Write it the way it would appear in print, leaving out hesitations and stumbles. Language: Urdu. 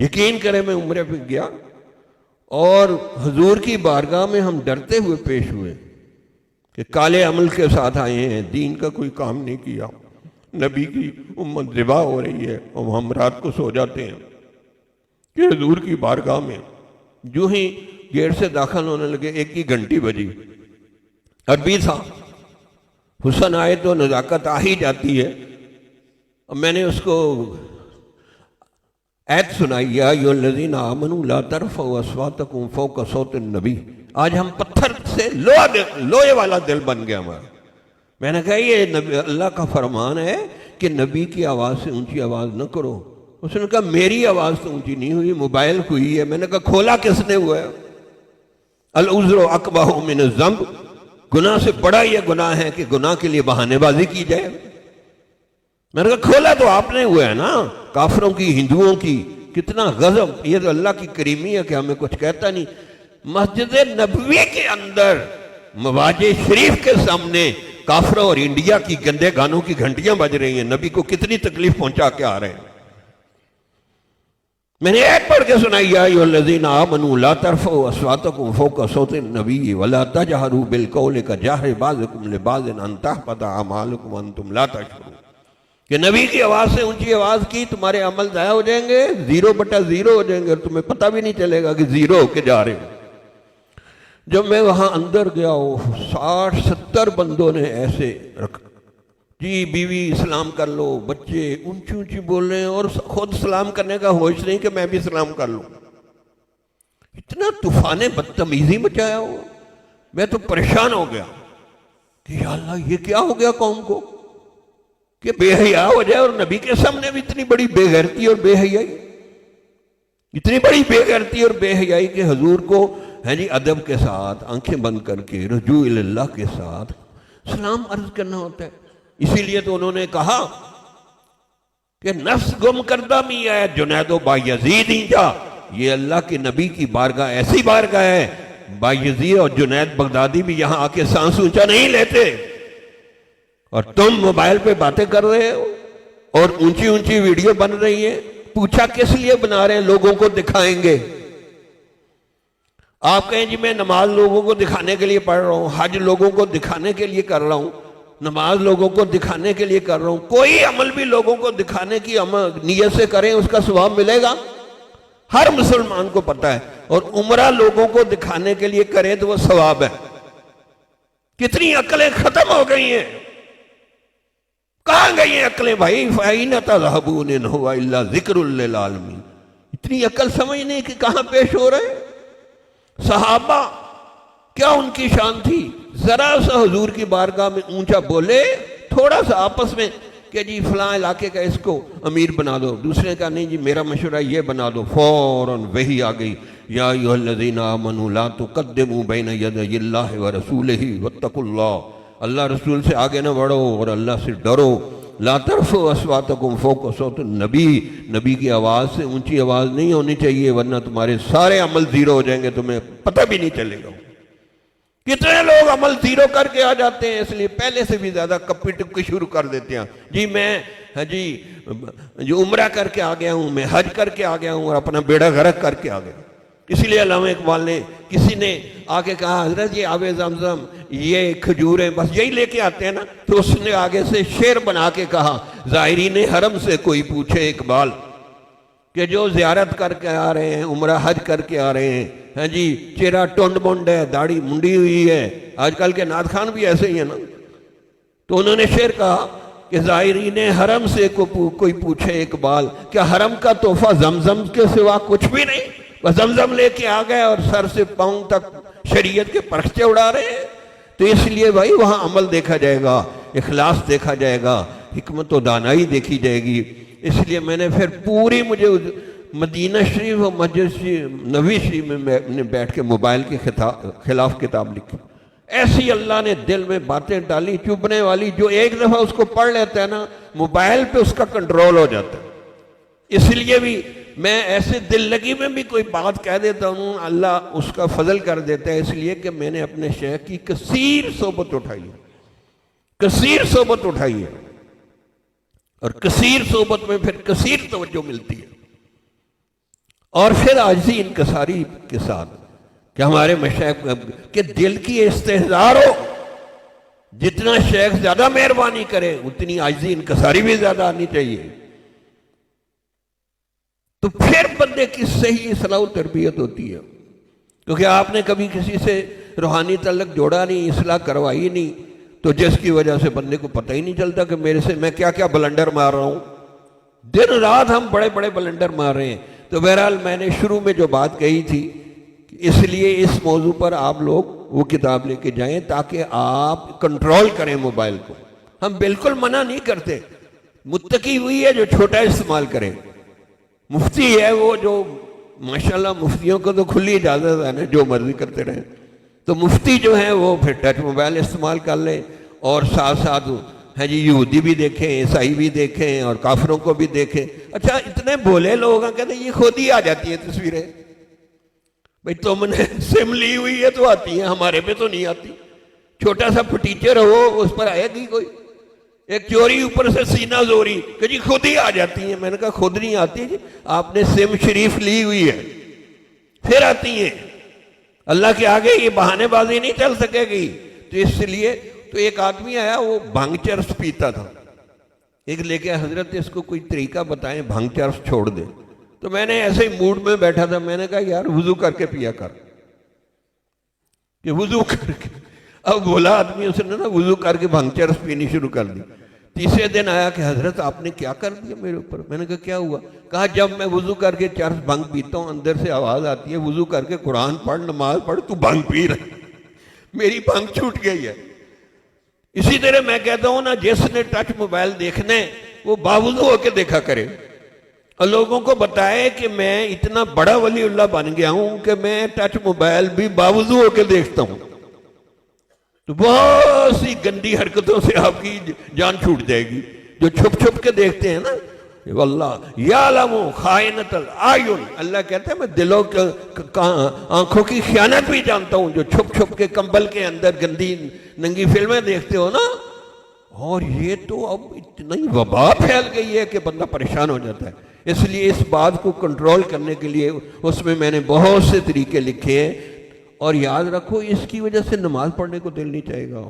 یقین کریں میں عمرے پہ گیا اور حضور کی بارگاہ میں ہم ڈرتے ہوئے پیش ہوئے کہ کالے عمل کے ساتھ آئے ہیں، دین کا کوئی کام نہیں کیا، نبی کی امت ذبح ہو رہی ہے اور ہم رات کو سو جاتے ہیں کہ حضور کی بارگاہ میں جو ہی گیٹ سے داخل ہونے لگے 1 کی گھنٹی بجی، عربی تھا، حسن آئے تو نزاکت آ ہی جاتی ہے، اور میں نے اس کو آیت سنائی، یا ایھا الذین آمنوا لا ترفعوا اصواتکم فوق صوت النبی۔ آج ہم پتھر سے لوہے والا دل بن گیا ہمارا۔ میں نے کہا یہ اللہ کا فرمان ہے کہ نبی کی آواز سے اونچی آواز نہ کرو۔ اس نے کہا میری آواز تو اونچی نہیں ہوئی، موبائل ہوئی ہے۔ میں نے کہا کھولا کس نے ہوا ہے؟ العذر اقبح من الذنب، گناہ سے بڑا یہ گناہ ہے کہ گناہ کے لیے بہانے بازی کی جائے۔ میں نے کہا کھولا تو آپ نے ہوا ہے نا، کافروں کی، ہندوؤں کی، کتنا غضب! یہ تو اللہ کی کریمی ہے کہ ہمیں کچھ کہتا نہیں۔ مسجد نبوی کے اندر مواجہ شریف کے سامنے کافروں اور انڈیا کی گندے گانوں کی گھنٹیاں بج رہی ہیں، نبی کو کتنی تکلیف پہنچا کے آ رہے ہیں۔ میں نے ایک پڑھ کے سنائی، یا ایھا الذین آمنوا لا ترفعوا اصواتکم فوق صوت النبی ولا تجہروا بالقول کجہر بعضکم لبعض ان تحبط اعمالکم وانتم لا تشعرون، کہ نبی کی آواز سے اونچی آواز کی تمہارے عمل ضائع ہو جائیں گے، 0/0 ہو جائیں گے، اور تمہیں پتہ بھی نہیں چلے گا کہ 0 ہو کے جا رہے ہو۔ جب میں وہاں اندر گیا، 60-70 بندوں نے ایسے رکھا، جی بیوی سلام کر لو، بچے اونچی اونچی بول رہے ہیں، اور خود سلام کرنے کا ہوش نہیں کہ میں بھی سلام کر لوں۔ اتنا طوفان بدتمیزی مچایا ہوا، میں تو پریشان ہو گیا کہ یا اللہ یہ کیا ہو گیا قوم کو کہ بے حیا ہو جائے، اور نبی کے سامنے بھی اتنی بڑی بے غیرتی اور بے حیائی، اتنی بڑی بے غیرتی اور بے حیائی کہ حضور کو ادب کے ساتھ آنکھیں بند کر کے رجوع اللہ کے ساتھ سلام عرض کرنا ہوتا ہے۔ اسی لیے تو انہوں نے کہا کہ نفس گم کردہ می ہے جنید و بایزید ہی جا، یہ اللہ کے نبی کی بارگاہ ایسی بارگاہ ہے، بایزید اور جنید بغدادی بھی یہاں آ کے سانس اونچا نہیں لیتے، اور تم موبائل پہ باتیں کر رہے ہو اور اونچی اونچی ویڈیو بن رہی ہے۔ پوچھا کس لیے بنا رہے ہیں؟ لوگوں کو دکھائیں گے۔ آپ کہیں جی میں نماز لوگوں کو دکھانے کے لیے پڑھ رہا ہوں، حج لوگوں کو دکھانے کے لیے کر رہا ہوں، نماز لوگوں کو دکھانے کے لیے کر رہا ہوں۔ کوئی عمل بھی لوگوں کو دکھانے کی نیت سے کریں اس کا ثواب ملے گا، ہر مسلمان کو پتہ ہے، اور عمرہ لوگوں کو دکھانے کے لیے کریں تو وہ ثواب ہے۔ کتنی عقلیں ختم ہو گئی ہیں، کہاں گئی ہیں عقلیں بھائی؟ فَأَيْنَ تَذْهَبُونَ إِنْ هُوَ إِلَّا ذِكْرٌ لِّلْعَالَمِينَ۔ اتنی عقل سمجھ نہیں کہ کہاں پیش ہو رہے ہیں۔ صحابہ کیا ان کی شان تھی؟ ذرا سا حضور کی بارگاہ میں اونچا بولے، تھوڑا سا آپس میں کہ جی فلاں علاقے کا اس کو امیر بنا دو، دوسرے کا نہیں جی میرا مشورہ یہ بنا دو، فوراً وحی آ گئی، یا ایھا الذین آمنوا لا تقدموا بین یدی اللہ ورسولہ واتقوا اللہ، اللہ رسول سے آگے نہ بڑھو اور اللہ سے ڈرو۔ لا ترفعوا اصواتکم فوق صوت النبی، نبی کی آواز سے اونچی آواز نہیں ہونی چاہیے، ورنہ تمہارے سارے عمل 0 ہو جائیں گے، تمہیں پتہ بھی نہیں چلے گا۔ کتنے لوگ عمل 0 کر کے آ جاتے ہیں، اس لیے پہلے سے بھی زیادہ کپی ٹپکی شروع کر دیتے ہیں، جی میں جو عمرہ کر کے آ گیا ہوں، میں حج کر کے آ گیا ہوں، اور اپنا بیڑا غرق کر کے آ گیا۔ اسی لیے علامہ اقبال نے، کسی نے آ کے کہا حضرت یہ آب زمزم یہ کھجوریں بس یہی لے کے آتے ہیں نا، تو اس نے آگے سے شعر بنا کے کہا، زائرین حرم سے کوئی پوچھے اقبال کہ جو زیارت کر کے آ رہے ہیں، عمرہ حج کر کے آ رہے ہیں، جی چہرہ ٹونڈ مونڈ ہے، داڑھی منڈی ہوئی ہے، آج کل کے نعت خان بھی ایسے ہی ہیں نا، تو انہوں نے شعر کہا کہ زائرین حرم سے کوئی پوچھے اقبال، کیا حرم کا تحفہ زمزم کے سوا کچھ بھی نہیں؟ وہ زمزم لے کے آ گئے اور سر سے پاؤں تک شریعت کے پرچے اڑا رہے ہیں۔ تو اس لیے بھائی وہاں عمل دیکھا جائے گا، اخلاص دیکھا جائے گا، حکمت و دانائی دیکھی جائے گی۔ اس لیے میں نے پھر پوری مجھے مدینہ شریف اور مسجد نبوی شریف میں بیٹھ کے موبائل کے خلاف کتاب لکھی۔ ایسی اللہ نے دل میں باتیں ڈالی چبھنے والی، جو ایک دفعہ اس کو پڑھ لیتا ہے نا، موبائل پہ اس کا کنٹرول ہو جاتا ہے۔ اس لیے بھی میں ایسے دل لگی میں بھی کوئی بات کہہ دیتا ہوں، اللہ اس کا فضل کر دیتا ہے، اس لیے کہ میں نے اپنے شیخ کی کثیر صحبت اٹھائی ہے، کثیر صحبت اٹھائی ہے، اور کثیر صحبت میں پھر کثیر توجہ ملتی ہے۔ اور پھر عاجزی انکساری کے ساتھ کہ ہمارے مشائخ کہ دل کی استحضار ہو، جتنا شیخ زیادہ مہربانی کرے اتنی عاجزی انکساری بھی زیادہ آنی چاہیے، تو پھر بندے کی صحیح اصلاح و تربیت ہوتی ہے۔ کیونکہ آپ نے کبھی کسی سے روحانی تعلق جوڑا نہیں، اصلاح کروائی نہیں، تو جس کی وجہ سے بندے کو پتہ ہی نہیں چلتا کہ میرے سے میں کیا کیا بلنڈر مار رہا ہوں، دن رات ہم بڑے بڑے بلنڈر مار رہے ہیں۔ تو بہرحال میں نے شروع میں جو بات کہی تھی، اس لیے اس موضوع پر آپ لوگ وہ کتاب لے کے جائیں تاکہ آپ کنٹرول کریں موبائل کو۔ ہم بالکل منع نہیں کرتے، متقی ہوئی ہے جو چھوٹا استعمال کرے، مفتی ہے وہ جو ماشاءاللہ مفتیوں کو تو کھلی اجازت ہے نا جو مرضی کرتے رہیں، تو مفتی جو ہیں وہ پھر ٹچ موبائل استعمال کر لیں، اور ساتھ ساتھ ہے جی یہودی بھی دیکھیں، عیسائی بھی دیکھیں، اور کافروں کو بھی دیکھیں۔ اچھا اتنے بولے لوگ ہیں کہتے ہیں یہ خود ہی آ جاتی ہیں تصویریں، بھئی تم نے سم لی ہوئی ہے تو آتی ہیں، ہمارے پہ تو نہیں آتی۔ چھوٹا سا پٹیچر ہو اس پر آئے گی کوئی؟ ایک چوری اوپر سے سینہ زوری کہ جی خود ہی آ جاتی ہیں۔ میں نے کہا خود نہیں آتی جی، آپ نے سم شریف لی ہوئی ہے پھر آتی ہیں۔ اللہ کے آگے یہ بہانے بازی نہیں چل سکے گی۔ تو اس لیے تو ایک آدمی آیا، وہ بھنگ چرس پیتا تھا، ایک لے کے حضرت اس کو کوئی طریقہ بتائیں بھنگ چرس چھوڑ دے۔ تو میں نے ایسے ہی موڈ میں بیٹھا تھا، میں نے کہا یار وضو کر کے پیا کر، کہ وضو کر کے۔ اب بولا آدمی، اس نے نا وضو کر کے بھنگ چرس پینی شروع کر دی۔ تیسرے دن آیا کہ حضرت آپ نے کیا کر دیا میرے اوپر؟ میں نے کہا کیا ہوا؟ کہا جب میں وضو کر کے چرس بھنگ پیتا ہوں اندر سے آواز آتی ہے وضو کر کے قرآن پڑھ، نماز پڑھ، تو بھنگ پی رہا، میری بھنگ چھوٹ گئی ہے۔ اسی طرح میں کہتا ہوں نا، جس نے ٹچ موبائل دیکھنے وہ باوضو ہو کے دیکھا کرے، اور لوگوں کو بتائے کہ میں اتنا بڑا ولی اللہ بن گیا ہوں کہ میں ٹچ موبائل بھی باوضو ہو کے دیکھتا ہوں، تو بہت سی گندی حرکتوں سے آپ کی جان چھوٹ جائے گی۔ جو چھپ چھپ کے دیکھتے ہیں نا، واللہ یعلم خائنۃ الاعین، اللہ کہتا ہے میں دلوں آنکھوں کی خیانت بھی جانتا ہوں۔ جو چھپ چھپ کے کمبل کے اندر گندی ننگی فلمیں دیکھتے ہو نا، اور یہ تو اب اتنی وبا پھیل گئی ہے کہ بندہ پریشان ہو جاتا ہے۔ اس لیے اس بات کو کنٹرول کرنے کے لیے اس میں میں نے بہت سے طریقے لکھے ہیں، اور یاد رکھو اس کی وجہ سے نماز پڑھنے کو دل نہیں چاہے گا۔